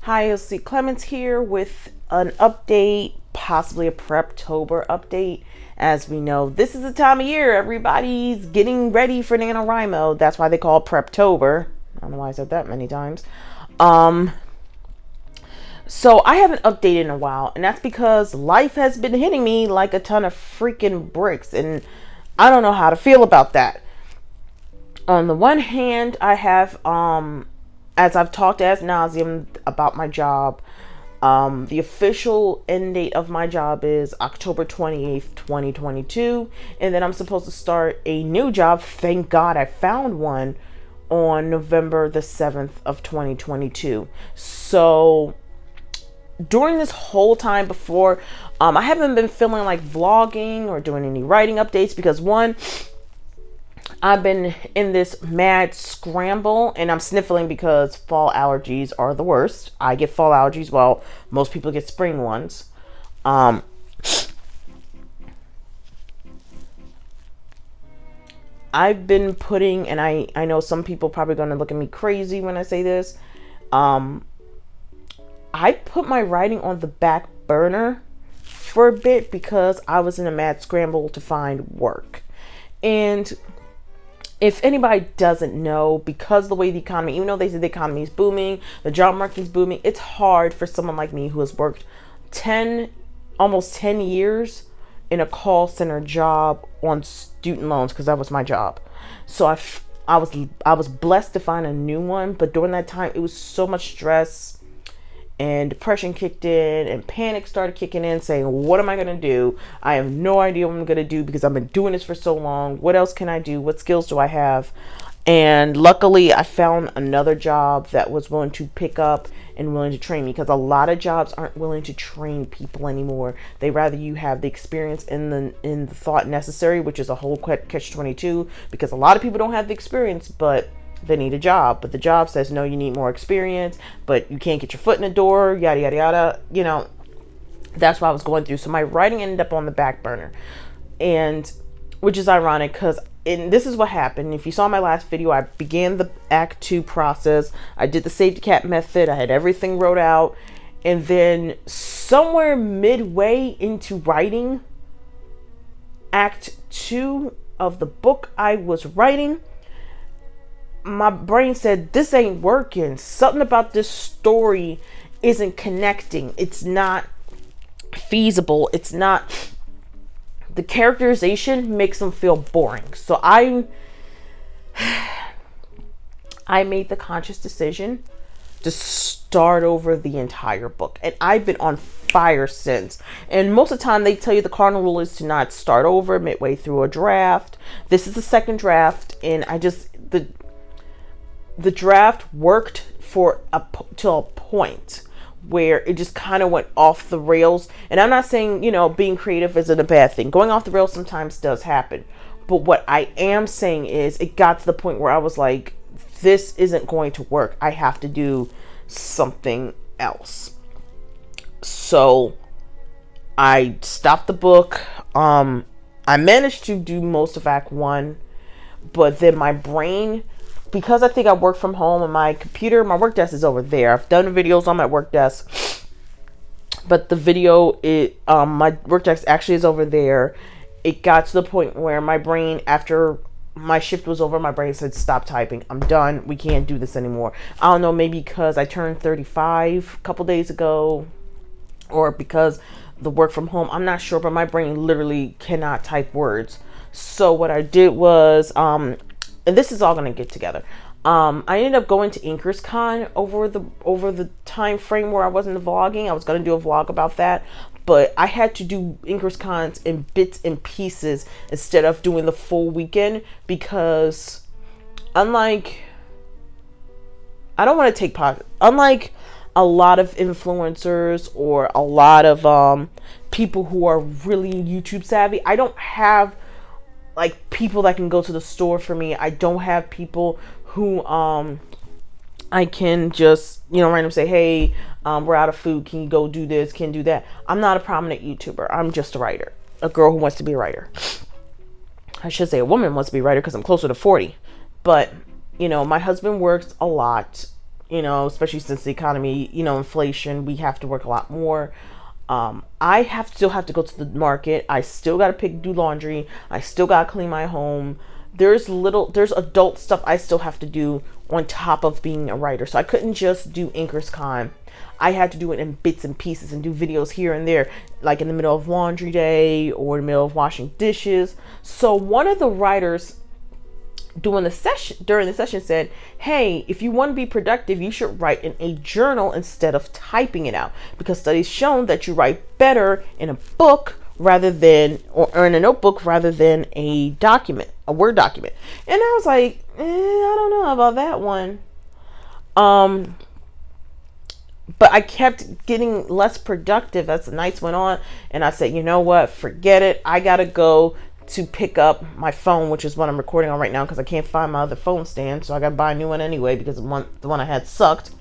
Hi, it's Clemens here with an update, possibly a Preptober update. As we know, this is the time of year everybody's getting ready for NaNoWriMo. That's why they call it Preptober. I don't know why I said that many times. Um, so I haven't updated in a while, and that's because life has been hitting me like a ton of freaking bricks, and I don't know how to feel about that. On the one hand, I have as I've talked as nauseum about my job, the official end date of my job is October 28th, 2022. And then I'm supposed to start a new job. Thank God I found one on November the 7th of 2022. So during this whole time before, I haven't been feeling like vlogging or doing any writing updates because one, I've been in this mad scramble and I'm sniffling because fall allergies are the worst. I get fall allergies while most people get spring ones. Um, I've been putting, and I know some people probably going to look at me crazy when I say this. Um, I put my writing on the back burner for a bit because I was in a mad scramble to find work. And if anybody doesn't know, because the way the economy, even though they say the economy is booming, the job market is booming, it's hard for someone like me who has worked 10, almost 10 years in a call center job on student loans, because that was my job. So I was blessed to find a new one, but during that time, it was so much stress and depression kicked in and panic started kicking in, saying, what am I going to do? I have no idea what I'm going to do because I've been doing this for so long. What else can I do? What skills do I have? And luckily I found another job that was willing to pick up and willing to train me, because a lot of jobs aren't willing to train people anymore. They rather you have the experience in the thought necessary, which is a whole catch 22, because a lot of people don't have the experience, but they need a job. But the job says, no, you need more experience, but you can't get your foot in the door, yada, yada, yada. That's what I was going through. So my writing ended up on the back burner. And which is ironic because this is what happened. If you saw my last video, I began the Act 2 process. I did the safety cap method. I had everything wrote out. And then somewhere midway into writing Act 2 of the book I was writing, my brain said, this ain't working. Something about this story isn't connecting. It's not feasible. It's not, the characterization makes them feel boring. So I made the conscious decision to start over the entire book. And I've been on fire since. And most of the time they tell you the cardinal rule is to not start over midway through a draft. This is the second draft, and the draft worked till a point where it just kind of went off the rails. And I'm not saying, being creative isn't a bad thing. Going off the rails sometimes does happen. But what I am saying is it got to the point where I was like, this isn't going to work. I have to do something else. So I stopped the book. I managed to do most of Act 1, but then my brain, because I think I work from home and my computer, my work desk is over there. I've done videos on my work desk, but my work desk actually is over there. It got to the point where my brain, after my shift was over, my brain said, stop typing. I'm done. We can't do this anymore. I don't know, maybe because I turned 35 a couple days ago, or because the work from home, I'm not sure, but my brain literally cannot type words. So what I did was, and this is all going to get together. I ended up going to InkersCon over the time frame where I wasn't vlogging. I was going to do a vlog about that, but I had to do InkersCons in bits and pieces instead of doing the full weekend, because unlike a lot of influencers or a lot of people who are really YouTube savvy, I don't have like people that can go to the store for me. I don't have people who I can just random say, hey, we're out of food, can you go do this, can you do that. I'm not a prominent YouTuber. I'm just a writer, a girl who wants to be a writer. I should say a woman wants to be a writer because I'm closer to 40. But my husband works a lot. especially since the economy, inflation, we have to work a lot more. I still have to go to the market. I still got to do laundry. I still got to clean my home. There's adult stuff I still have to do on top of being a writer. So I couldn't just do Anchor's Con. I had to do it in bits and pieces and do videos here and there, like in the middle of laundry day or in the middle of washing dishes. So one of the writers during the session said, hey, if you want to be productive, you should write in a journal instead of typing it out, because studies shown that you write better in a book or in a notebook rather than a Word document. And I was like, I don't know about that one. But I kept getting less productive as the nights went on, and I said, you know what, forget it. I gotta go to pick up my phone, which is what I'm recording on right now, because I can't find my other phone stand, so I gotta buy a new one anyway, because the one I had sucked.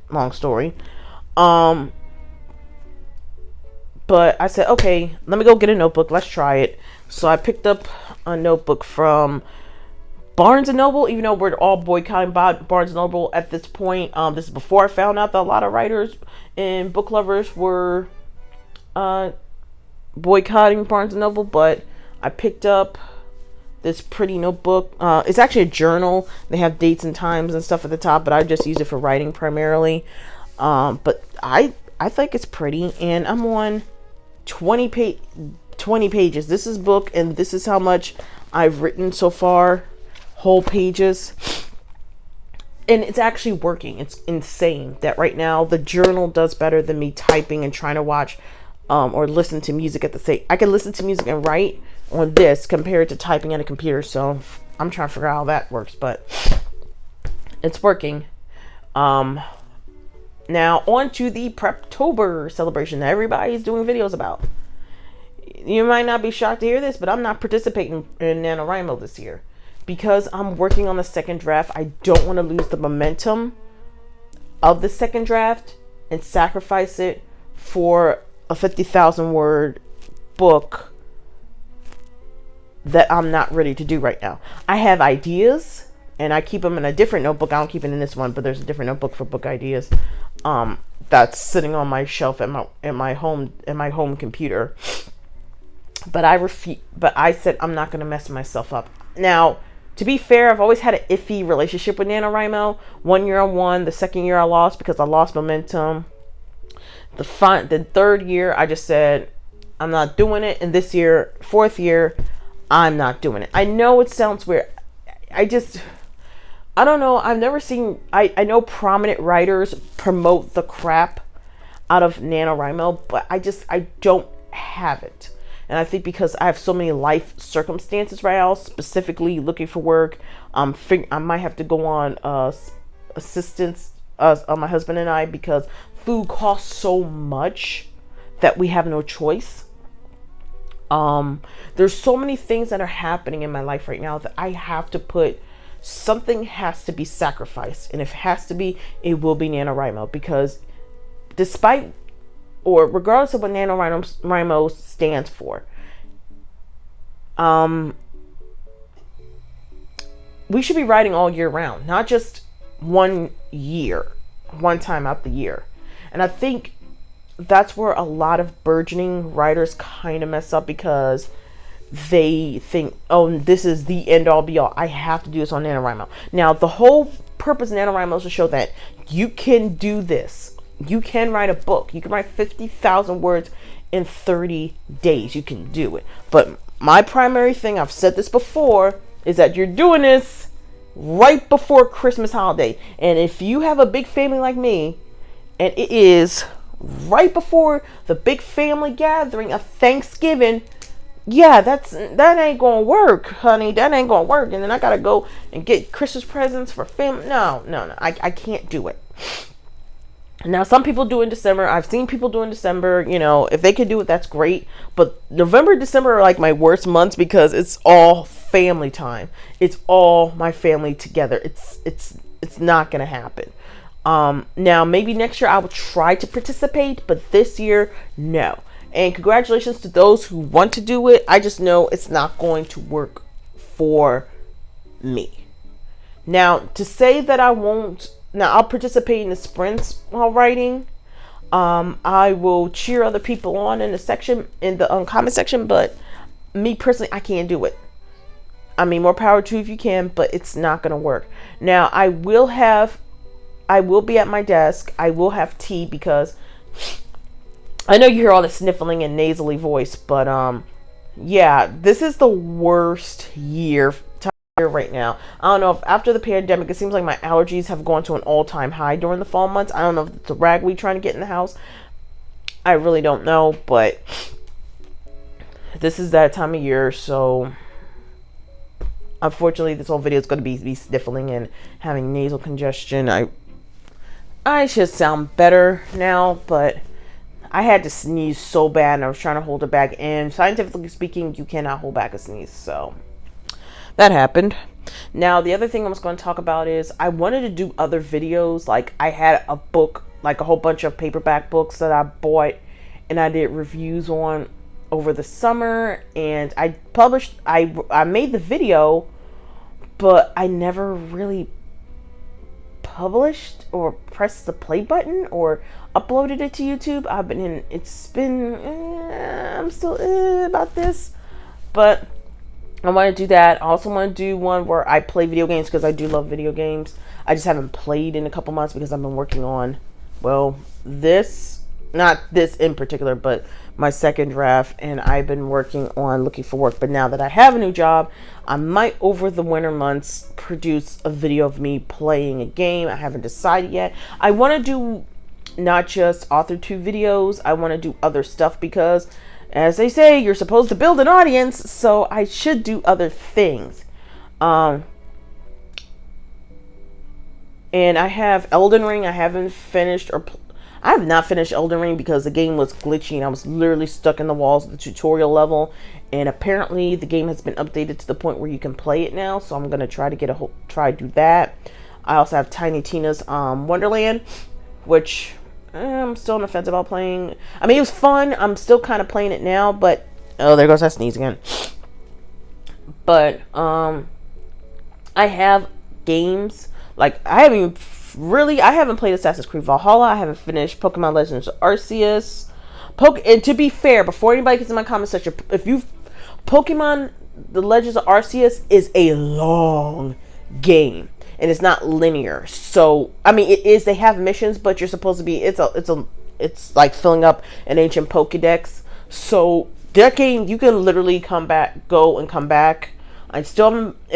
Long story. But I said, okay, let me go get a notebook, let's try it. So I picked up a notebook from Barnes and Noble, even though we're all boycotting Barnes and Noble at this point. This is before I found out that a lot of writers and book lovers were boycotting Barnes and Noble, but I picked up this pretty notebook. It's actually a journal. They have dates and times and stuff at the top, but I just use it for writing primarily. But I think it's pretty, and I'm on 20 pages. This is book, and this is how much I've written so far, whole pages. And it's actually working. It's insane that right now the journal does better than me typing and trying to watch or listen to music at the same. I can listen to music and write on this compared to typing on a computer. So I'm trying to figure out how that works, but it's working. Now on to the Preptober celebration that everybody's doing videos about. You might not be shocked to hear this, but I'm not participating in NaNoWriMo this year because I'm working on the second draft. I don't want to lose the momentum of the second draft and sacrifice it for a 50,000 word book that I'm not ready to do right now. I have ideas and I keep them in a different notebook. I don't keep it in this one, but there's a different notebook for book ideas that's sitting on my shelf at my home computer. But I said I'm not going to mess myself up. Now, to be fair, I've always had an iffy relationship with NaNoWriMo. 1 year I won, the second year I lost because I lost momentum. The third year I just said I'm not doing it, and this year, fourth year, I'm not doing it. I know it sounds weird. I don't know. I've never seen. I know prominent writers promote the crap out of NaNoWriMo, but I don't have it. And I think because I have so many life circumstances right now, specifically looking for work, I might have to go on assistance on my husband and I, because food costs so much that we have no choice. There's so many things that are happening in my life right now that I have to something has to be sacrificed. And if it has to be, it will be NaNoWriMo, because regardless of what NaNoWriMo stands for, we should be writing all year round, not just one time out the year. And I think that's where a lot of burgeoning writers kind of mess up, because they think, oh, this is the end all be all. I have to do this on NaNoWriMo. Now, the whole purpose of NaNoWriMo is to show that you can do this. You can write a book. You can write 50,000 words in 30 days. You can do it. But my primary thing, I've said this before, is that you're doing this right before Christmas holiday. And if you have a big family like me, and it is right before the big family gathering of Thanksgiving, yeah, that ain't gonna work, honey. That ain't gonna work. And then I gotta go and get Christmas presents for family. No. I can't do it. Now, some people do in December. I've seen people do in December. If they can do it, that's great. But November, December are like my worst months, because it's all family time. It's all my family together. It's not gonna happen. Now, maybe next year I will try to participate, but this year, no. And congratulations to those who want to do it. I just know it's not going to work for me. Now, to say that I won't now I'll participate in the sprints while writing. I will cheer other people on in the section, in the comment section, but me personally, I can't do it. I mean, more power to you if you can, but it's not going to work. Now, I will be at my desk. I will have tea because I know you hear all the sniffling and nasally voice, but yeah, this is the worst time right now. I don't know if after the pandemic, it seems like my allergies have gone to an all-time high during the fall months. I don't know if it's a ragweed trying to get in the house. I really don't know, but this is that time of year, so unfortunately, this whole video is going to be sniffling and having nasal congestion. I should sound better now, but I had to sneeze so bad and I was trying to hold it back. And scientifically speaking, you cannot hold back a sneeze. So that happened. Now, the other thing I was going to talk about is I wanted to do other videos. Like I had a book, like a whole bunch of paperback books that I bought and I did reviews on over the summer. And I made the video, but I never really published or pressed the play button or uploaded it to YouTube. I'm still about this, but I want to do that. I also want to do one where I play video games because I do love video games. I just haven't played in a couple months because I've been working on, well, not this in particular, but my second draft, and I've been working on looking for work. But now that I have a new job, I might over the winter months produce a video of me playing a game. I haven't decided yet. I want to do not just AuthorTube videos. I want to do other stuff because, as they say, you're supposed to build an audience, so I should do other things. And I have Elden Ring. I have not finished Elden Ring because the game was glitchy and I was literally stuck in the walls of the tutorial level. And apparently the game has been updated to the point where you can play it now. So I'm going to try to do that. I also have Tiny Tina's Wonderland, which I'm still on the fence about playing. I mean, it was fun. I'm still kind of playing it now, but oh, there goes that sneeze again. But I have games like I haven't played Assassin's Creed Valhalla. I haven't finished Pokemon Legends Arceus. And to be fair, before anybody gets in my comment section, Pokemon The Legends of Arceus is a long game and it's not linear. So I mean, it is. They have missions, but you're supposed to be. It's like filling up an ancient Pokédex. So that game, you can literally go and come back. And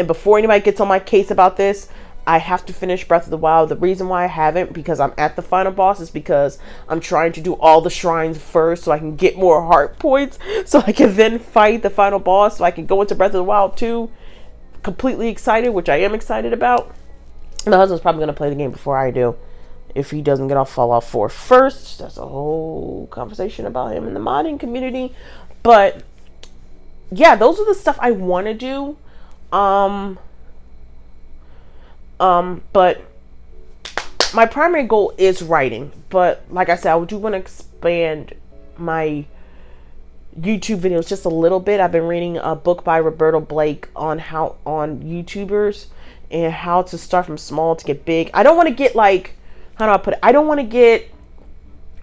before anybody gets on my case about this, I have to finish Breath of the Wild. The reason why I haven't, because I'm at the final boss, is because I'm trying to do all the shrines first so I can get more heart points so I can then fight the final boss so I can go into Breath of the Wild 2 completely excited, which I am excited about. My husband's probably going to play the game before I do if he doesn't get off Fallout 4 first. That's a whole conversation about him in the modding community. But yeah, those are the stuff I want to do. But my primary goal is writing. But like I said, I do want to expand my YouTube videos just a little bit. I've been reading a book by Roberto Blake on YouTubers and how to start from small to get big. I don't want to get like, how do I put it? I don't want to get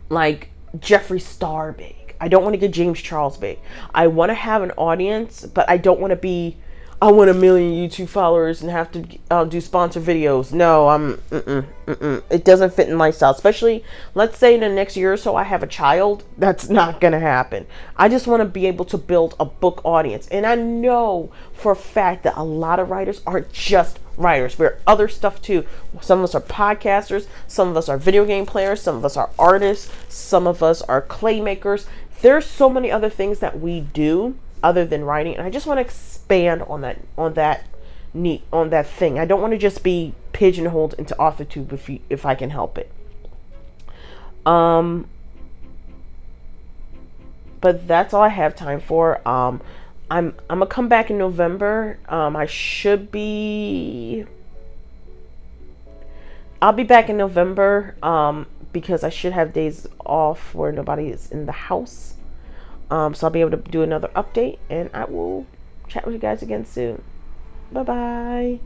like Jeffree Star big. I don't want to get James Charles big. I want to have an audience, but I don't want to be, I want 1 million YouTube followers and have to do sponsor videos. No, it doesn't fit in lifestyle. Especially, let's say in the next year or so I have a child. That's not going to happen. I just want to be able to build a book audience. And I know for a fact that a lot of writers aren't just writers. We're other stuff too. Some of us are podcasters. Some of us are video game players. Some of us are artists. Some of us are clay makers. There's so many other things that we do other than writing, and I just want to expand on that thing. I don't want to just be pigeonholed into AuthorTube if I can help it. But that's all I have time for. I'm gonna come back in November. I'll be back in November because I should have days off where nobody is in the house. So I'll be able to do another update, and I will chat with you guys again soon. Bye bye.